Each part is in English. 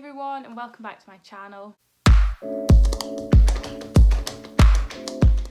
everyone, and welcome back to my channel.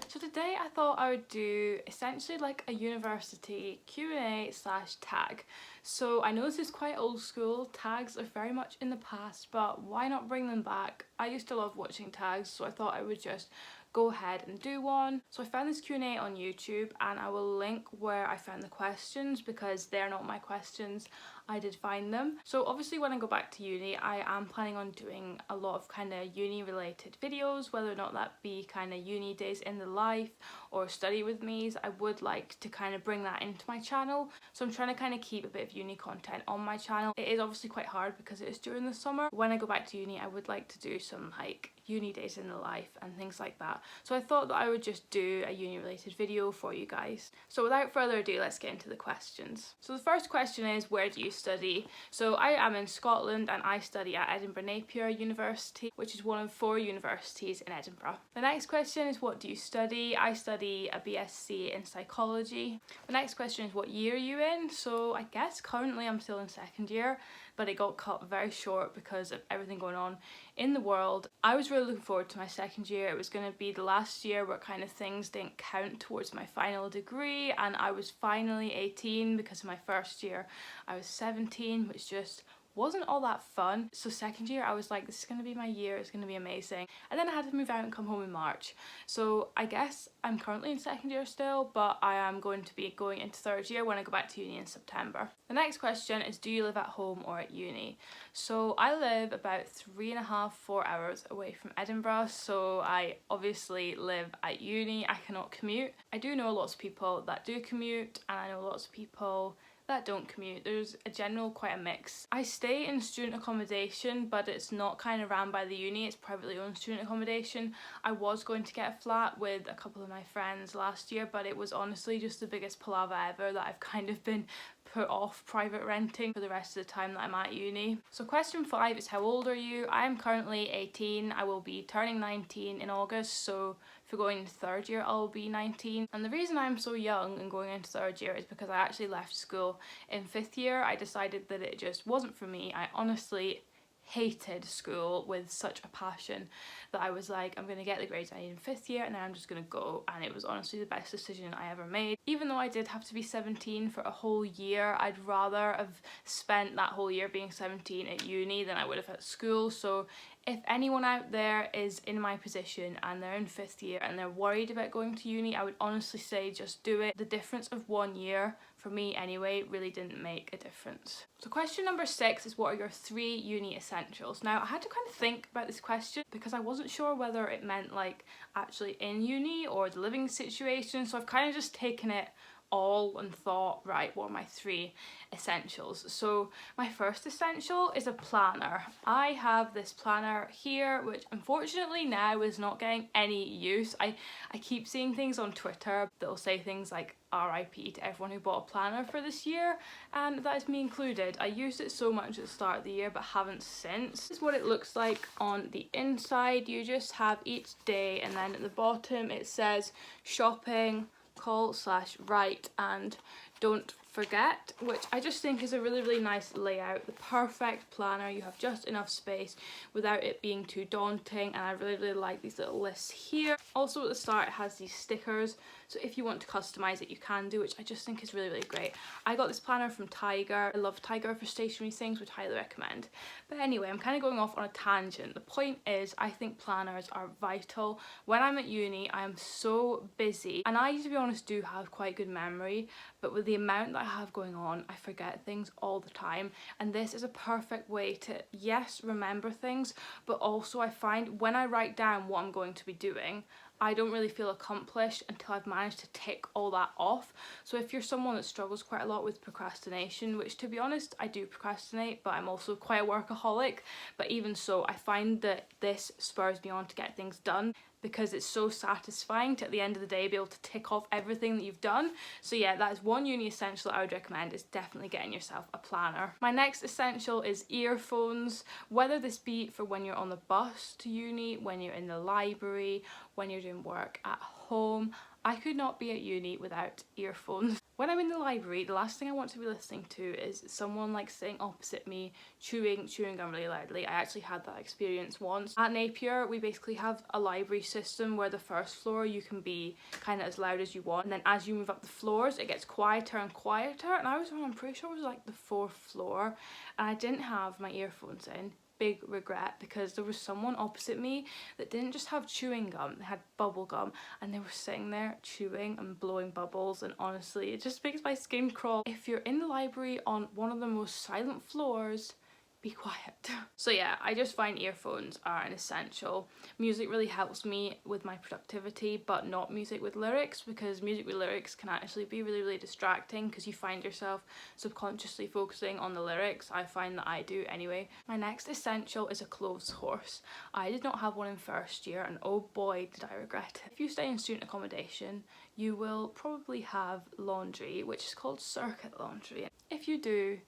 So today I thought I would do essentially like a university Q&A / tag. So I know this is quite old school, tags are very much in the past, but why not bring them back? I used to love watching tags, so I thought I would just go ahead and do one. So I found this Q&A on YouTube, and I will link where I found the questions because they're not my questions, I did find them. So obviously when I go back to uni, I am planning on doing a lot of kind of uni related videos, whether or not that be kind of uni days in the life or study with me's. I would like to kind of bring that into my channel, so I'm trying to kind of keep a bit of uni content on my channel. It is obviously quite hard because it is during the summer. When I go back to uni, I would like to do some like uni days in the life and things like that. So I thought that I would just do a uni related video for you guys. So without further ado, let's get into the questions. So the first question is, where do you study? So I am in Scotland and I study at Edinburgh Napier University, which is one of 4 universities in Edinburgh. The next question is, what do you study? I study a BSc in psychology. The next question is, what year are you in? So I guess currently I'm still in 2nd year, but it got cut very short because of everything going on in the world. I was really looking forward to my 2nd year. It was going to be the last year where kind of things didn't count towards my final degree, and I was finally 18 because in my 1st year I was 17, which just wasn't all that fun. So 2nd year I was like, this is going to be my year, it's going to be amazing. And then I had to move out and come home in March. So I guess I'm currently in 2nd year still, but I am going to be going into 3rd year when I go back to uni in September. The next question is, do you live at home or at uni? So I live about 3.5-4 hours away from Edinburgh, so I obviously live at uni. I cannot commute. I do know lots of people that do commute, and I know lots of people that don't commute. There's a general quite a mix. I stay in student accommodation, but it's not kind of ran by the uni, it's privately owned student accommodation. I was going to get a flat with a couple of my friends last year, but it was honestly just the biggest palaver ever that I've kind of been put off private renting for the rest of the time that I'm at uni. So question 5 is, how old are you? I am currently 18. I will be turning 19 in August, so for going into 3rd year I'll be 19. And the reason I'm so young and going into 3rd year is because I actually left school in 5th year. I decided that it just wasn't for me. I honestly hated school with such a passion that I was like, I'm going to get the grades I need in 5th year and then I'm just going to go. And it was honestly the best decision I ever made. Even though I did have to be 17 for a whole year, I'd rather have spent that whole year being 17 at uni than I would have at school. So if anyone out there is in my position and they're in 5th year and they're worried about going to uni, I would honestly say just do it. The difference of 1 year, for me anyway, really didn't make a difference. So question number 6 is, what are your 3 uni essentials? Now I had to kind of think about this question because I wasn't sure whether it meant like actually in uni or the living situation, so I've kind of just taken it all and thought, right, what are my 3 essentials? So my first essential is a planner. I have this planner here, which unfortunately now is not getting any use. I keep seeing things on Twitter that'll say things like RIP to everyone who bought a planner for this year, and that is me included. I used it so much at the start of the year but haven't since. This is what it looks like on the inside. You just have each day, and then at the bottom it says shopping, call/write, and don't forget, which I just think is a really nice layout. The perfect planner. You have just enough space without it being too daunting, and I really like these little lists here. Also at the start it has these stickers, so if you want to customize it you can do, which I just think is really great. I got this planner from Tiger. I love Tiger for stationery things, which I highly recommend. But anyway, I'm kind of going off on a tangent. The point is, I think planners are vital. When I'm at uni I am so busy, and I, to be honest, do have quite good memory, but with the amount that I have going on I forget things all the time, and this is a perfect way to, yes, remember things, but also I find when I write down what I'm going to be doing, I don't really feel accomplished until I've managed to tick all that off. So if you're someone that struggles quite a lot with procrastination, which to be honest I do procrastinate, but I'm also quite a workaholic, but even so I find that this spurs me on to get things done because it's so satisfying to, at the end of the day, be able to tick off everything that you've done. So yeah, that is one uni essential I would recommend, is definitely getting yourself a planner. My next essential is earphones, whether this be for when you're on the bus to uni, when you're in the library, when you're doing work at home. I could not be at uni without earphones. When I'm in the library, the last thing I want to be listening to is someone like sitting opposite me chewing gum really loudly. I actually had that experience once. At Napier, we basically have a library system where the first floor you can be kind of as loud as you want, and then as you move up the floors it gets quieter and quieter, and I'm pretty sure it was like the 4th floor, and I didn't have my earphones in. Big regret, because there was someone opposite me that didn't just have chewing gum, they had bubble gum, and they were sitting there chewing and blowing bubbles, and honestly it just makes my skin crawl. If you're in the library on one of the most silent floors, be quiet. So yeah, I just find earphones are an essential. Music really helps me with my productivity, but not music with lyrics, because music with lyrics can actually be really distracting because you find yourself subconsciously focusing on the lyrics. I find that I do anyway. My next essential is a clothes horse. I did not have one in first year, and oh boy did I regret it. If you stay in student accommodation, you will probably have laundry, which is called circuit laundry. If you do,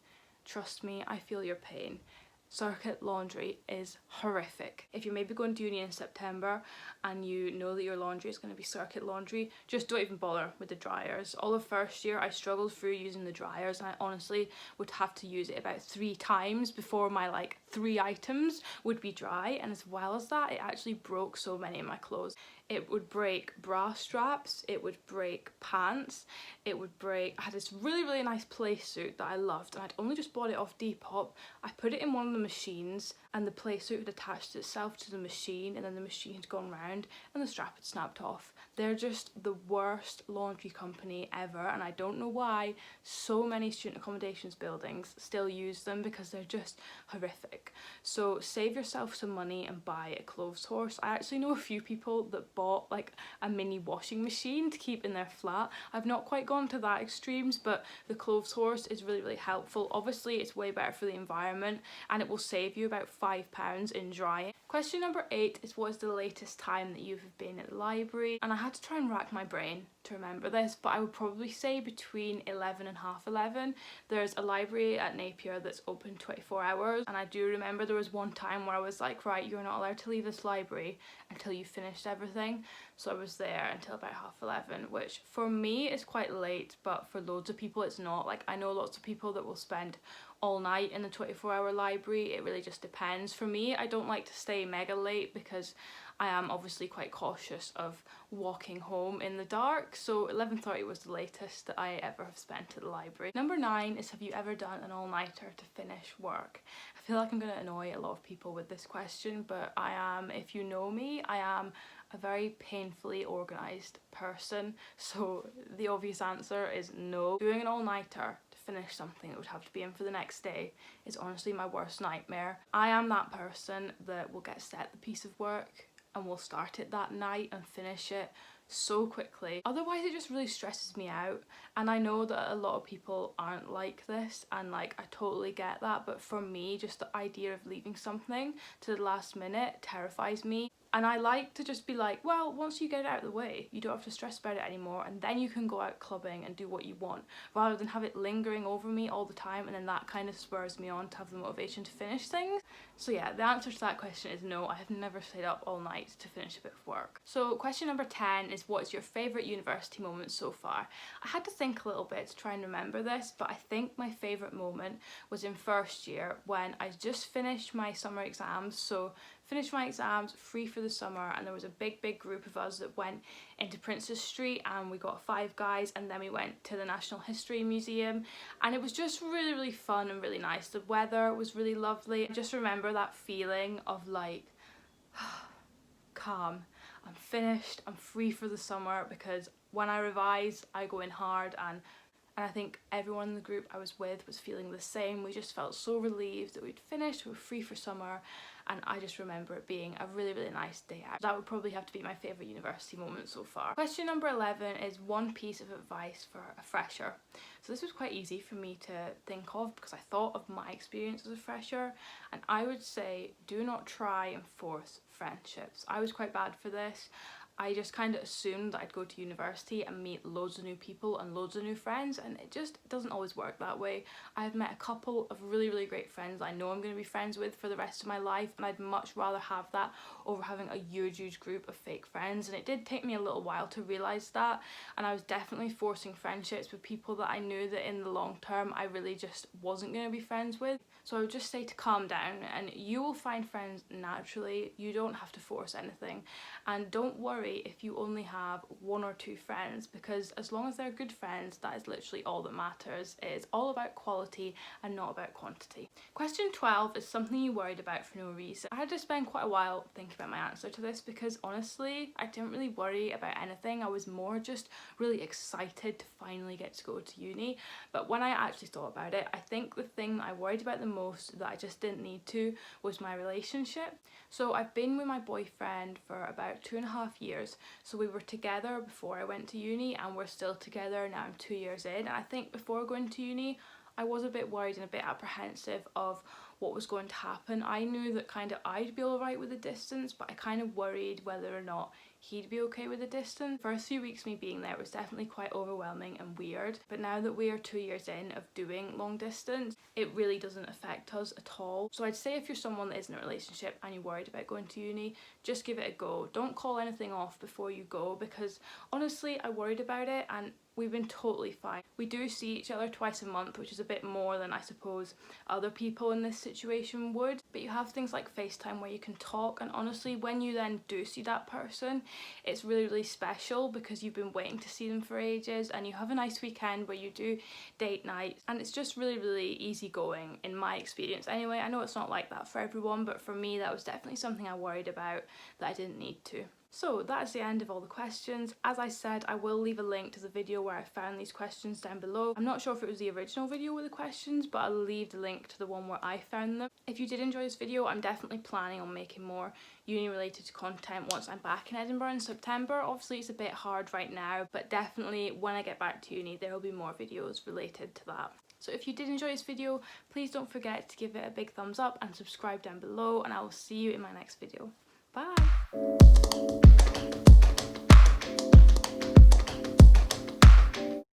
trust me, I feel your pain. Circuit laundry is horrific. If you're maybe going to uni in September and you know that your laundry is going to be circuit laundry, just don't even bother with the dryers. All of first year I struggled through using the dryers, and I honestly would have to use it about 3 times before my like 3 items would be dry, and as well as that, it actually broke so many of my clothes. It would break bra straps, it would break pants, it would break... I had this really nice play suit that I loved, and I'd only just bought it off Depop. I put it in one of the machines, and the play suit had attached itself to the machine, and then the machine had gone round and the strap had snapped off. They're just the worst laundry company ever, and I don't know why so many student accommodations buildings still use them, because they're just horrific. So save yourself some money and buy a clothes horse. I actually know a few people that bought like a mini washing machine to keep in their flat. I've not quite gone to that extremes, but the clothes horse is really helpful. Obviously it's way better for the environment, and it will save you about £5 in drying. Question number 8 is, what is the latest time that you have been at the library? And I had to try and rack my brain to remember this, but I would probably say between 11 and half 11. There's a library at Napier that's open 24 hours, and I do remember there was one time where I was like, right, you're not allowed to leave this library until you finished everything. So I was there until about half 11, which for me is quite late, but for loads of people it's not. Like, I know lots of people that will spend all night in the 24-hour library. It really just depends. For me, I don't like to stay mega late because I am obviously quite cautious of walking home in the dark, so 11:30 was the latest that I ever have spent at the library. Number 9 is, have you ever done an all-nighter to finish work? I feel like I'm going to annoy a lot of people with this question, but I am, if you know me, I am a very painfully organised person, so the obvious answer is no. Doing an all-nighter to finish something that would have to be in for the next day is honestly my worst nightmare. I am that person that will get set the piece of work and will start it that night and finish it so quickly. Otherwise it just really stresses me out, and I know that a lot of people aren't like this, and like I totally get that, but for me, just the idea of leaving something to the last minute terrifies me. And I like to just be like, well, once you get it out of the way, you don't have to stress about it anymore, and then you can go out clubbing and do what you want, rather than have it lingering over me all the time, and then that kind of spurs me on to have the motivation to finish things. So yeah, the answer to that question is no, I have never stayed up all night to finish a bit of work. So question number 10 is, what is your favourite university moment so far? I had to think a little bit to try and remember this, but I think my favourite moment was in first year when I just finished my summer exams. So finished my exams, free for the summer, and there was a big group of us that went into Princes Street, and we got 5 guys, and then we went to the National History Museum, and it was just really fun and really nice. The weather was really lovely. I just remember that feeling of like calm. I'm finished, I'm free for the summer, because when I revise I go in hard, and I think everyone in the group I was with was feeling the same. We just felt so relieved that we'd finished, we were free for summer, and I just remember it being a really nice day out. That would probably have to be my favourite university moment so far. Question number 11 is, one piece of advice for a fresher. So this was quite easy for me to think of because I thought of my experience as a fresher, and I would say do not try and force friendships. I was quite bad for this. I just kind of assumed that I'd go to university and meet loads of new people and loads of new friends, and it just doesn't always work that way. I've met a couple of really great friends I know I'm going to be friends with for the rest of my life, and I'd much rather have that over having a huge group of fake friends. And it did take me a little while to realise that, and I was definitely forcing friendships with people that I knew that in the long term I really just wasn't going to be friends with. So I would just say to calm down, and you will find friends naturally. You don't have to force anything, and don't worry if you only have 1 or 2 friends, because as long as they're good friends, that is literally all that matters. It is all about quality and not about quantity. Question 12 is something you worried about for no reason. I had to spend quite a while thinking about my answer to this, because honestly I didn't really worry about anything. I was more just really excited to finally get to go to uni. But when I actually thought about it, I think the thing that I worried about the most that I just didn't need to was my relationship. So I've been with my boyfriend for about 2.5 years. So we were together before I went to uni, and we're still together now. I'm 2 years in, and I think before going to uni I was a bit worried and a bit apprehensive of what was going to happen. I knew that kind of I'd be alright with the distance, but I kind of worried whether or not he'd be okay with the distance. First few weeks me being there was definitely quite overwhelming and weird, but now that we are 2 years in of doing long distance, it really doesn't affect us at all. So I'd say if you're someone that is in a relationship and you're worried about going to uni, just give it a go. Don't call anything off before you go, because honestly I worried about it and we've been totally fine. We do see each other twice a month, which is a bit more than I suppose other people in this situation would, but you have things like FaceTime where you can talk, and honestly when you then do see that person, it's really special because you've been waiting to see them for ages, and you have a nice weekend where you do date night, and it's just really easygoing in my experience anyway. I know it's not like that for everyone, but for me that was definitely something I worried about that I didn't need to. So that is the end of all the questions. As I said, I will leave a link to the video where I found these questions down below. I'm not sure if it was the original video with the questions, but I'll leave the link to the one where I found them. If you did enjoy this video, I'm definitely planning on making more uni related content once I'm back in Edinburgh in September. Obviously it's a bit hard right now, but definitely when I get back to uni there will be more videos related to that. So if you did enjoy this video, please don't forget to give it a big thumbs up and subscribe down below, and I will see you in my next video. Bye!